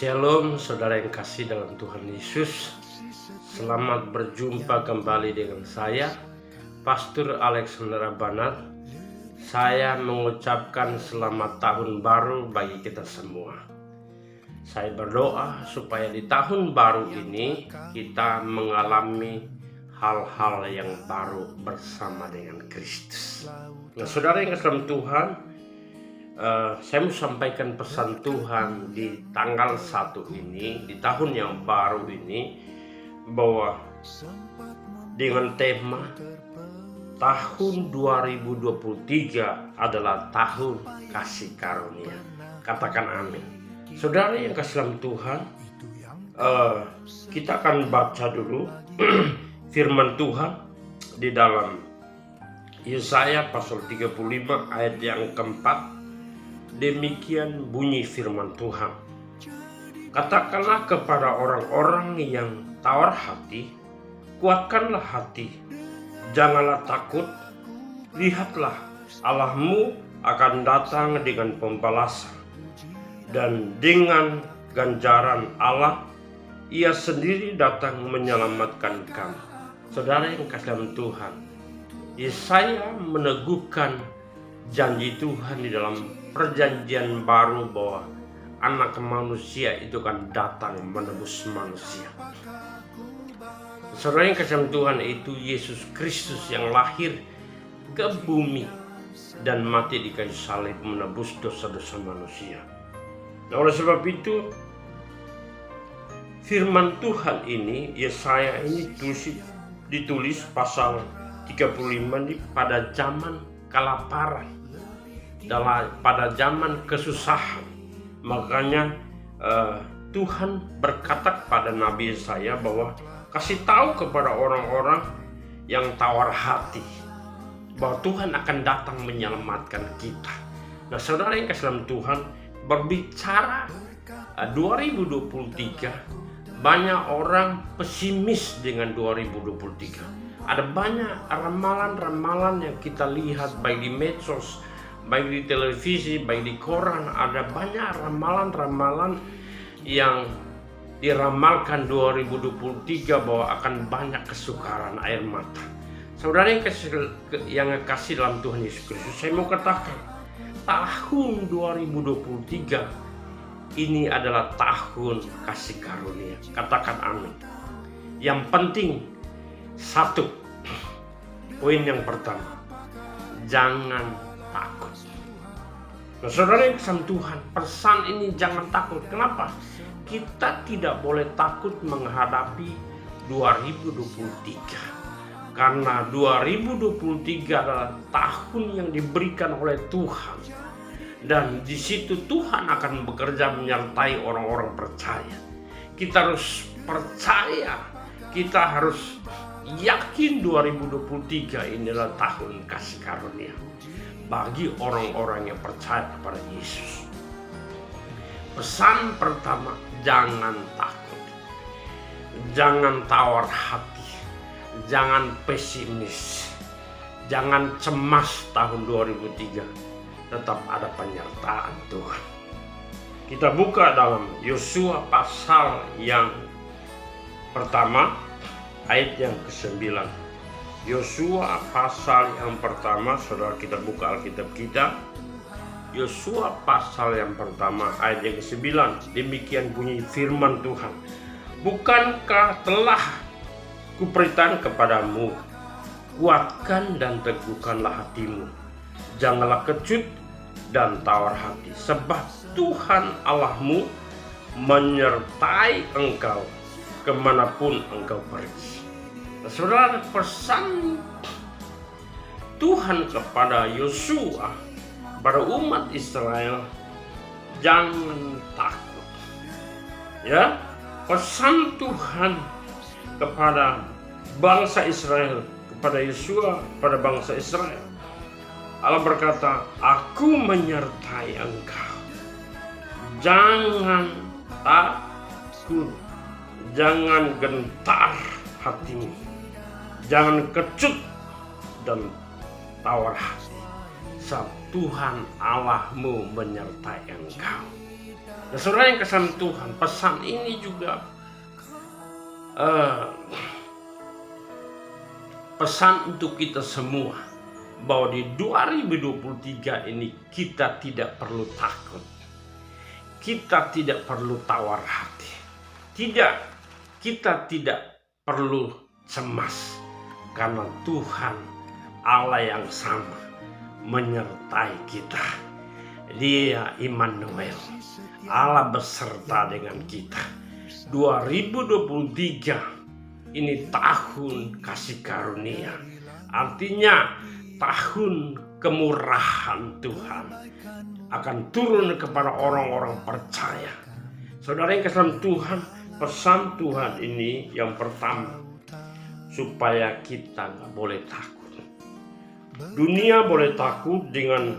Shalom saudara yang kasih dalam Tuhan Yesus. Selamat berjumpa kembali dengan saya, Pastor Alexander Abanar. Saya mengucapkan selamat tahun baru bagi kita semua. Saya berdoa supaya di tahun baru ini kita mengalami hal-hal yang baru bersama dengan Kristus. Nah, saudara yang kasih dalam Tuhan, saya mau sampaikan pesan Tuhan di tanggal 1 ini, di tahun yang baru ini, bahwa dengan tema tahun 2023 adalah tahun kasih karunia. Katakan amin. Saudara yang kasih dalam Tuhan, kita akan baca dulu firman Tuhan di dalam Yesaya pasal 35 ayat yang keempat. Demikian bunyi firman Tuhan. Katakanlah kepada orang-orang yang tawar hati, kuatkanlah hati, janganlah takut. Lihatlah, Allahmu akan datang dengan pembalasan, dan dengan ganjaran Allah, Ia sendiri datang menyelamatkan kamu. Saudara yang kasih dalam Tuhan, Yesaya meneguhkan janji Tuhan di dalam perjanjian baru bahwa anak manusia itu akan datang menebus manusia. Saudara yang kasih Tuhan, itu Yesus Kristus yang lahir ke bumi dan mati di kayu salib menebus dosa-dosa manusia. Nah, oleh sebab itu firman Tuhan ini, Yesaya ini ditulis pasal 35 ini pada zaman kelaparan, pada zaman kesusahan. Makanya Tuhan berkata kepada Nabi Yesaya bahwa kasih tahu kepada orang-orang yang tawar hati bahwa Tuhan akan datang menyelamatkan kita. Nah, saudara yang kasih dalam Tuhan, berbicara 2023, banyak orang pesimis dengan 2023. Ada banyak ramalan-ramalan yang kita lihat baik di medsos, baik di televisi, baik di koran. Ada banyak ramalan-ramalan yang diramalkan 2023 bahwa akan banyak kesukaran air mata. Saudara yang kasih dalam Tuhan Yesus Kristus, saya mau katakan tahun 2023 ini adalah tahun kasih karunia. Katakan amin. Yang penting satu, poin yang pertama, jangan takut. Nah, saudara yang kasih Tuhan, pesan ini jangan takut. Kenapa? Kita tidak boleh takut menghadapi 2023. Karena 2023 adalah tahun yang diberikan oleh Tuhan. Dan di situ Tuhan akan bekerja menyertai orang-orang percaya. Kita harus percaya, kita harus yakin 2023 ini adalah tahun kasih karunia bagi orang-orang yang percaya kepada Yesus. Pesan pertama, jangan takut, jangan tawar hati, jangan pesimis, jangan cemas. Tahun 2003 tetap ada penyertaan Tuhan. Kita buka dalam Yosua pasal yang pertama ayat yang ke-9. Yosua pasal yang pertama, saudara kita buka Alkitab kita. Yosua pasal yang pertama ayat yang ke-9. Demikian bunyi firman Tuhan. Bukankah telah kuperintahkan kepadamu, kuatkan dan teguhkanlah hatimu, janganlah kecut dan tawar hati, sebab Tuhan Allahmu menyertai engkau kemanapun engkau pergi. Nah, saudara, pesan Tuhan kepada Yosua, pada umat Israel, jangan takut. Ya, pesan Tuhan kepada bangsa Israel, kepada Yosua, pada bangsa Israel, Allah berkata, aku menyertai engkau. Jangan takut, jangan gentar hatimu, jangan kecut dan tawar hati, sebab Tuhan Allahmu menyertai engkau. Dan saudara yang kasih Tuhan, pesan ini juga pesan untuk kita semua, bahwa di 2023 ini kita tidak perlu takut, kita tidak perlu tawar hati, kita tidak perlu cemas, karena Tuhan Allah yang sama menyertai kita. Dia Immanuel, Allah beserta dengan kita. 2023 ini tahun kasih karunia, artinya tahun kemurahan Tuhan akan turun kepada orang-orang percaya. Saudara yang kasih Tuhan, pesan Tuhan ini yang pertama, supaya kita nggak boleh takut. Dunia boleh takut dengan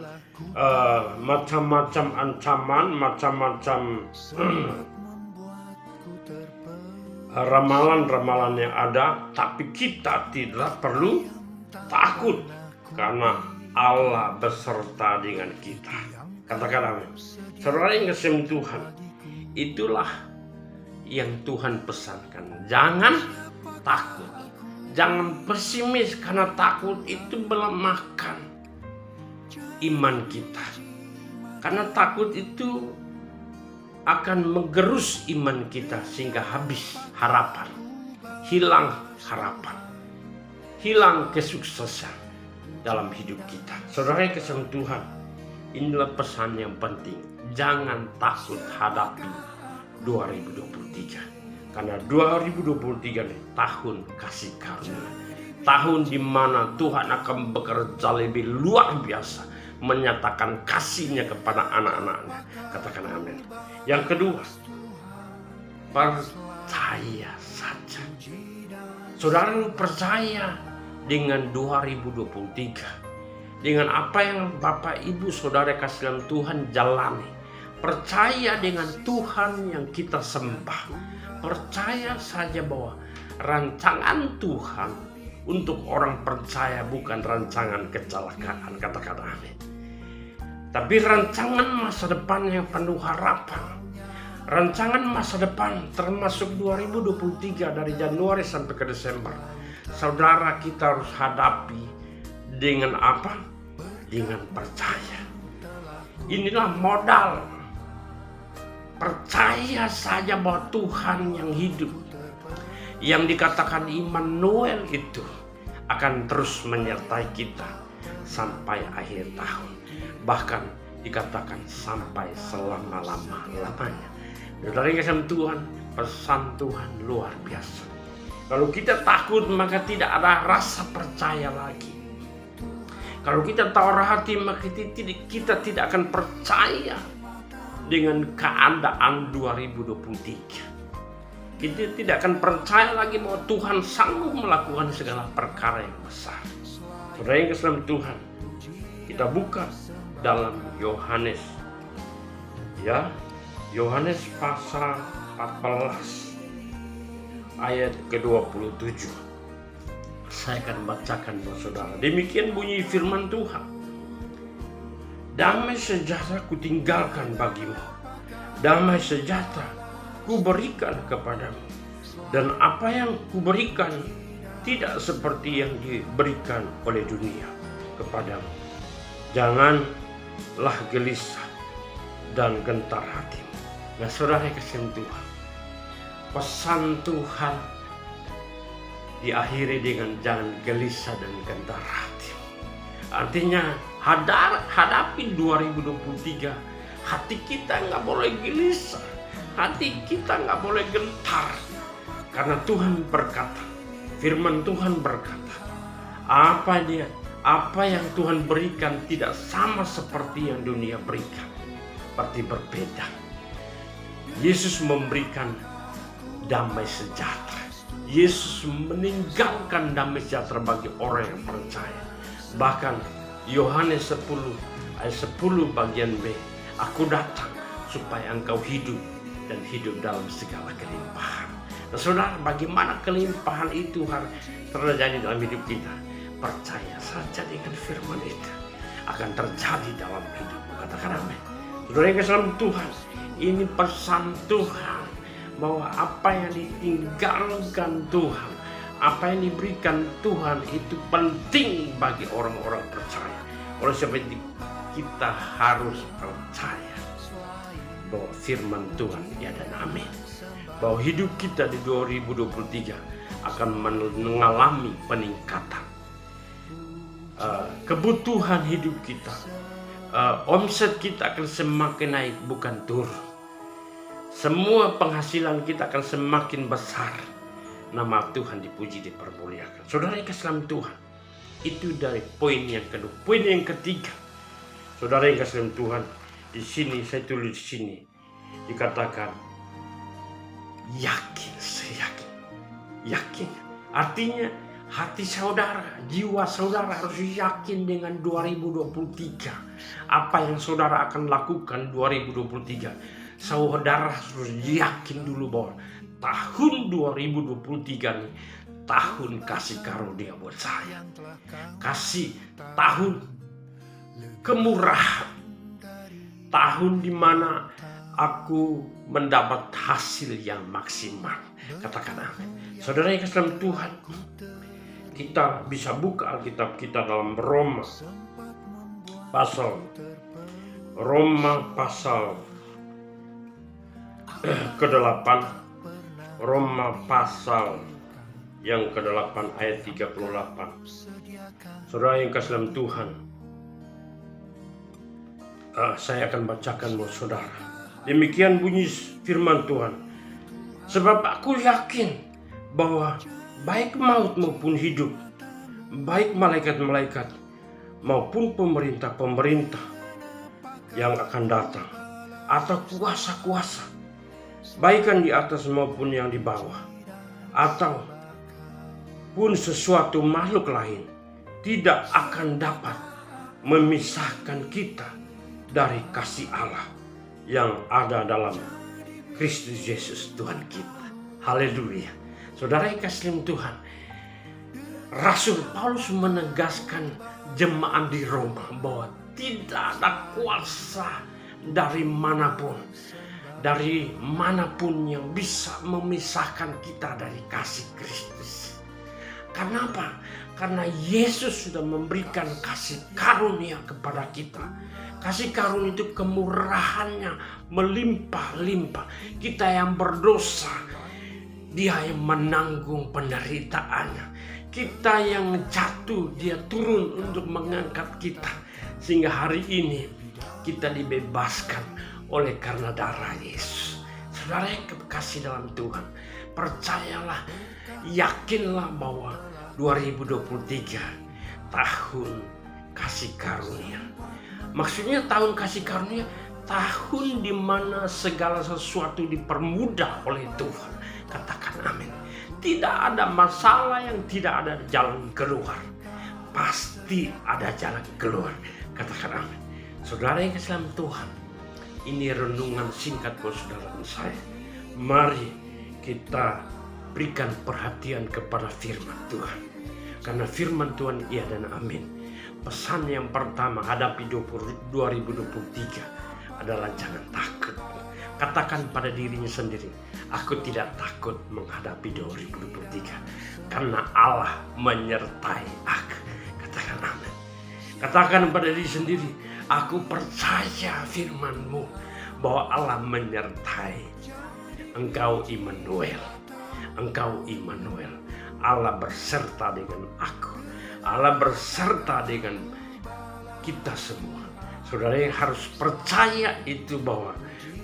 macam-macam ancaman, macam-macam ramalan-ramalan yang ada, tapi kita tidak perlu takut karena Allah beserta dengan kita. Katakan amin. Saudara yang kasih Tuhan, itulah yang Tuhan pesankan. Jangan takut, jangan pesimis, karena takut itu melemahkan iman kita. Karena takut itu akan menggerus iman kita sehingga habis harapan, hilang harapan, hilang kesuksesan dalam hidup kita. Saudara yang kasih Tuhan, inilah pesan yang penting. Jangan takut hadapi 2023. Karena 2023 ini tahun kasih karunia, tahun di mana Tuhan akan bekerja lebih luar biasa, menyatakan kasih-Nya kepada anak-anak-Nya. Katakan amin. Yang kedua, percaya saja. Saudara percaya dengan 2023, dengan apa yang Bapak Ibu Saudara kasih dalam Tuhan jalani. Percaya dengan Tuhan yang kita sembah. Percaya saja bahwa rancangan Tuhan untuk orang percaya bukan rancangan kecelakaan. Katakan amin. Tapi rancangan masa depan yang penuh harapan. Rancangan masa depan termasuk 2023 dari Januari sampai ke Desember. Saudara, kita harus hadapi dengan apa? Dengan percaya. Inilah modal. Percaya saja bahwa Tuhan yang hidup, yang dikatakan Immanuel itu, akan terus menyertai kita sampai akhir tahun. Bahkan dikatakan sampai selama-lamanya. Dari kasih Tuhan, pesan Tuhan luar biasa. Kalau kita takut, maka tidak ada rasa percaya lagi. Kalau kita tawar hati, maka kita tidak akan percaya dengan keadaan 2023. Kita tidak akan percaya lagi bahwa Tuhan sanggup melakukan segala perkara yang besar. Saudara yang kasih Tuhan, kita buka dalam Yohanes, Yohanes pasal 14 ayat ke-27. Saya akan bacakan buat saudara. Demikian bunyi firman Tuhan. Damai sejahtera kutinggalkan bagimu, damai sejahtera kuberikan kepadamu, dan apa yang kuberikan tidak seperti yang diberikan oleh dunia kepadamu. Janganlah gelisah dan gentar hatimu. Nah, saudara yang kasih Tuhan, pesan Tuhan diakhiri dengan jangan gelisah dan gentar hati. Artinya hadapi 2023, hati kita nggak boleh gelisah, hati kita nggak boleh gentar, karena Tuhan berkata, firman Tuhan berkata, apa yang Tuhan berikan tidak sama seperti yang dunia berikan, seperti berbeda. Yesus memberikan damai sejahtera. Yesus meninggalkan damai sejahtera bagi orang yang percaya. Bahkan Yohanes 10 ayat 10 bagian B, aku datang supaya engkau hidup dan hidup dalam segala kelimpahan. Nah, saudara, bagaimana kelimpahan itu harus terjadi dalam hidup kita? Percaya saja dengan firman itu akan terjadi dalam hidup. Katakan amin. Saudara yang kasih dalam Tuhan, ini pesan Tuhan bahwa apa yang ditinggalkan Tuhan, apa yang diberikan Tuhan itu penting bagi orang-orang percaya. Oleh sebab itu kita harus percaya bahwa firman Tuhan ya dan amin. Bahwa hidup kita di 2023 akan mengalami peningkatan. Kebutuhan hidup kita, omset kita akan semakin naik bukan turun. Semua penghasilan kita akan semakin besar. Nama Tuhan dipuji, dipermuliakan. Saudara yang kasih dalam Tuhan, itu dari poin yang kedua. Poin yang ketiga, saudara yang kasih dalam Tuhan, di sini saya tulis di sini dikatakan yakin, saya yakin. Artinya hati saudara, jiwa saudara harus yakin dengan 2023. Apa yang saudara akan lakukan 2023. Saudara harus yakin dulu bahwa tahun 2023 ini tahun kasih karunia buat saya. Kasih tahun kemurahan. Tahun dimana aku mendapat hasil yang maksimal. Katakan amin. Saudara yang kasih dalam Tuhan, kita bisa buka Alkitab kita dalam Roma pasal ke-8, Roma pasal yang ke-8 ayat 38. Saudara yang kasih dalam Tuhan, saya akan bacakan buat saudara. Demikian bunyi firman Tuhan. Sebab aku yakin bahwa baik maut maupun hidup, baik malaikat-malaikat maupun pemerintah-pemerintah yang akan datang, atau kuasa-kuasa, baik yang di atas maupun yang di bawah, atau pun sesuatu makhluk lain, tidak akan dapat memisahkan kita dari kasih Allah yang ada dalam Kristus Yesus Tuhan kita. Haleluya. Saudara yang kasih Tuhan, Rasul Paulus menegaskan jemaat di Roma bahwa tidak ada kuasa dari manapun yang bisa memisahkan kita dari kasih Kristus. Kenapa? Karena Yesus sudah memberikan kasih karunia kepada kita. Kasih karunia itu kemurahannya melimpah-limpah. Kita yang berdosa, Dia yang menanggung penderitaannya. Kita yang jatuh, Dia turun untuk mengangkat kita. Sehingga hari ini kita dibebaskan oleh karena darah Yesus. Saudara yang kekasih dalam Tuhan, percayalah, yakinlah bahwa 2023 tahun kasih karunia. Maksudnya tahun kasih karunia, tahun di mana segala sesuatu dipermudah oleh Tuhan. Katakan amin. Tidak ada masalah yang tidak ada jalan keluar. Pasti ada jalan keluar. Katakan amin. Saudara yang kasih dalam Tuhan, ini renungan singkat buat saudara dan saya. Mari kita berikan perhatian kepada firman Tuhan. Karena firman Tuhan iya dan amin. Pesan yang pertama hadapi 2023 adalah jangan takut. Katakan pada dirinya sendiri, aku tidak takut menghadapi 2023 karena Allah menyertai aku. Katakan amin. Katakan pada diri sendiri, aku percaya firman-Mu bahwa Allah menyertai. Engkau Immanuel. Engkau Immanuel. Allah berserta dengan aku. Allah berserta dengan kita semua. Saudara yang harus percaya itu bahwa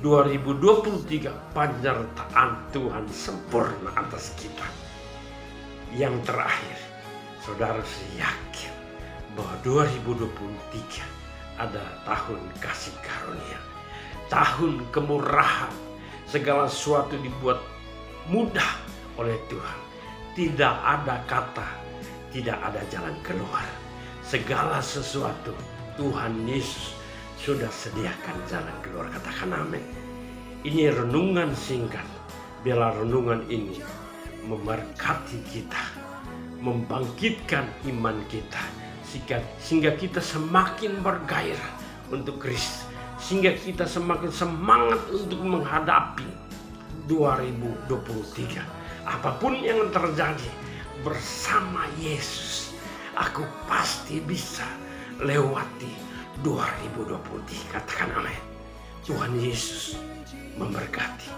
2023 penyertaan Tuhan sempurna atas kita. Yang terakhir, saudara yakin bahwa 2023 adalah tahun kasih karunia, tahun kemurahan. Segala sesuatu dibuat mudah oleh Tuhan. Tidak ada kata, tidak ada jalan keluar. Segala sesuatu Tuhan Yesus sudah sediakan jalan keluar. Katakan amin. Ini renungan singkat. Biarlah renungan ini memberkati kita, membangkitkan iman kita, sehingga kita semakin bergairah untuk Kristus, sehingga kita semakin semangat untuk menghadapi 2023. Apapun yang terjadi, bersama Yesus aku pasti bisa lewati 2023. Katakan amin. Tuhan Yesus memberkati.